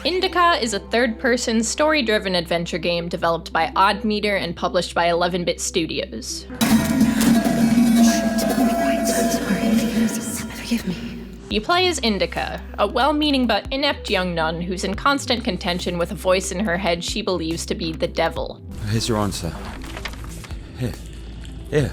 Indica is a third-person, story-driven adventure game developed by Oddmeter and published by 11-Bit Studios. Forgive me. You play as Indica, a well-meaning but inept young nun who's in constant contention with a voice in her head she believes to be the devil. Here's your answer. Here.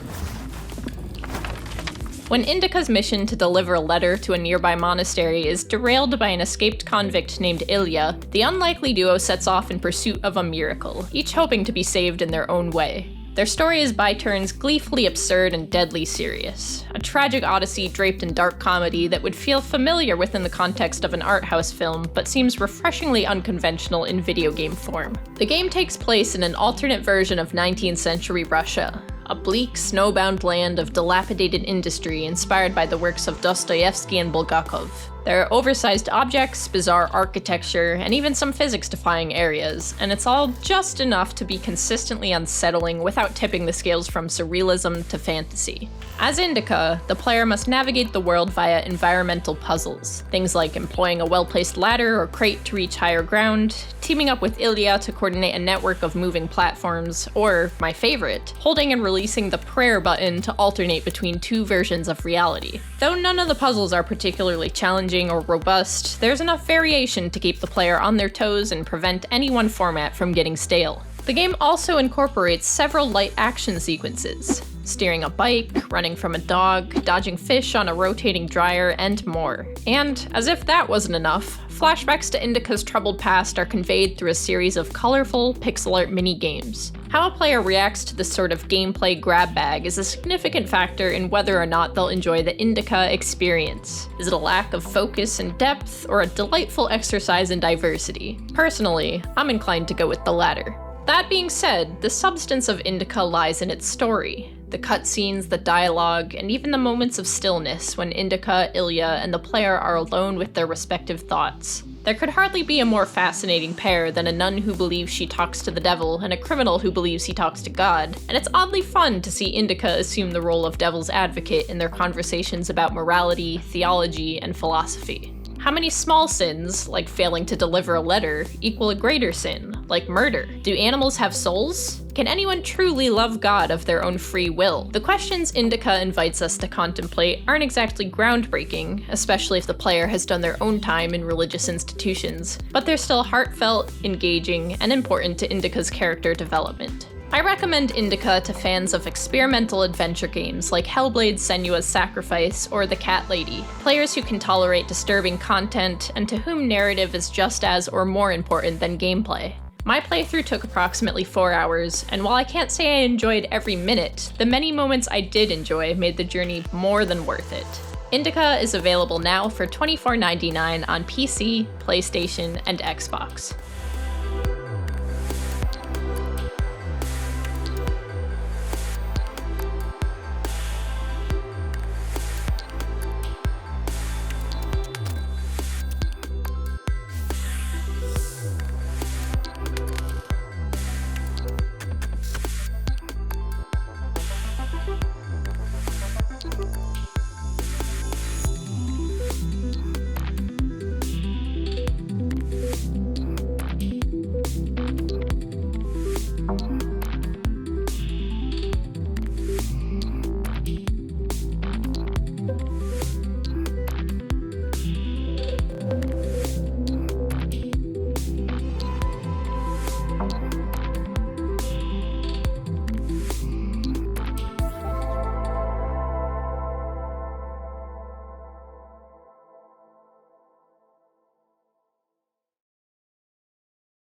When Indica's mission to deliver a letter to a nearby monastery is derailed by an escaped convict named Ilya, the unlikely duo sets off in pursuit of a miracle, each hoping to be saved in their own way. Their story is by turns gleefully absurd and deadly serious, a tragic odyssey draped in dark comedy that would feel familiar within the context of an art house film, but seems refreshingly unconventional in video game form. The game takes place in an alternate version of 19th century Russia, a bleak, snowbound land of dilapidated industry inspired by the works of Dostoevsky and Bulgakov. There are oversized objects, bizarre architecture, and even some physics-defying areas, and it's all just enough to be consistently unsettling without tipping the scales from surrealism to fantasy. As Indica, the player must navigate the world via environmental puzzles, things like employing a well-placed ladder or crate to reach higher ground, teaming up with Ilya to coordinate a network of moving platforms, or, my favorite, holding and releasing the prayer button to alternate between two versions of reality. Though none of the puzzles are particularly challenging or robust, there's enough variation to keep the player on their toes and prevent any one format from getting stale. The game also incorporates several light action sequences, steering a bike, running from a dog, dodging fish on a rotating dryer, and more. And, as if that wasn't enough, flashbacks to Indica's troubled past are conveyed through a series of colorful, pixel art mini-games. How a player reacts to this sort of gameplay grab bag is a significant factor in whether or not they'll enjoy the Indica experience. Is it a lack of focus and depth, or a delightful exercise in diversity? Personally, I'm inclined to go with the latter. That being said, the substance of Indica lies in its story. The cutscenes, the dialogue, and even the moments of stillness when Indica, Ilya, and the player are alone with their respective thoughts. There could hardly be a more fascinating pair than a nun who believes she talks to the devil and a criminal who believes he talks to God, and it's oddly fun to see Indica assume the role of devil's advocate in their conversations about morality, theology, and philosophy. How many small sins, like failing to deliver a letter, equal a greater sin, like murder? Do animals have souls? Can anyone truly love God of their own free will? The questions Indica invites us to contemplate aren't exactly groundbreaking, especially if the player has done their own time in religious institutions, but they're still heartfelt, engaging, and important to Indica's character development. I recommend Indica to fans of experimental adventure games like Hellblade: Senua's Sacrifice or The Cat Lady, players who can tolerate disturbing content and to whom narrative is just as or more important than gameplay. My playthrough took approximately 4 hours, and while I can't say I enjoyed every minute, the many moments I did enjoy made the journey more than worth it. Indica is available now for $24.99 on PC, PlayStation, and Xbox.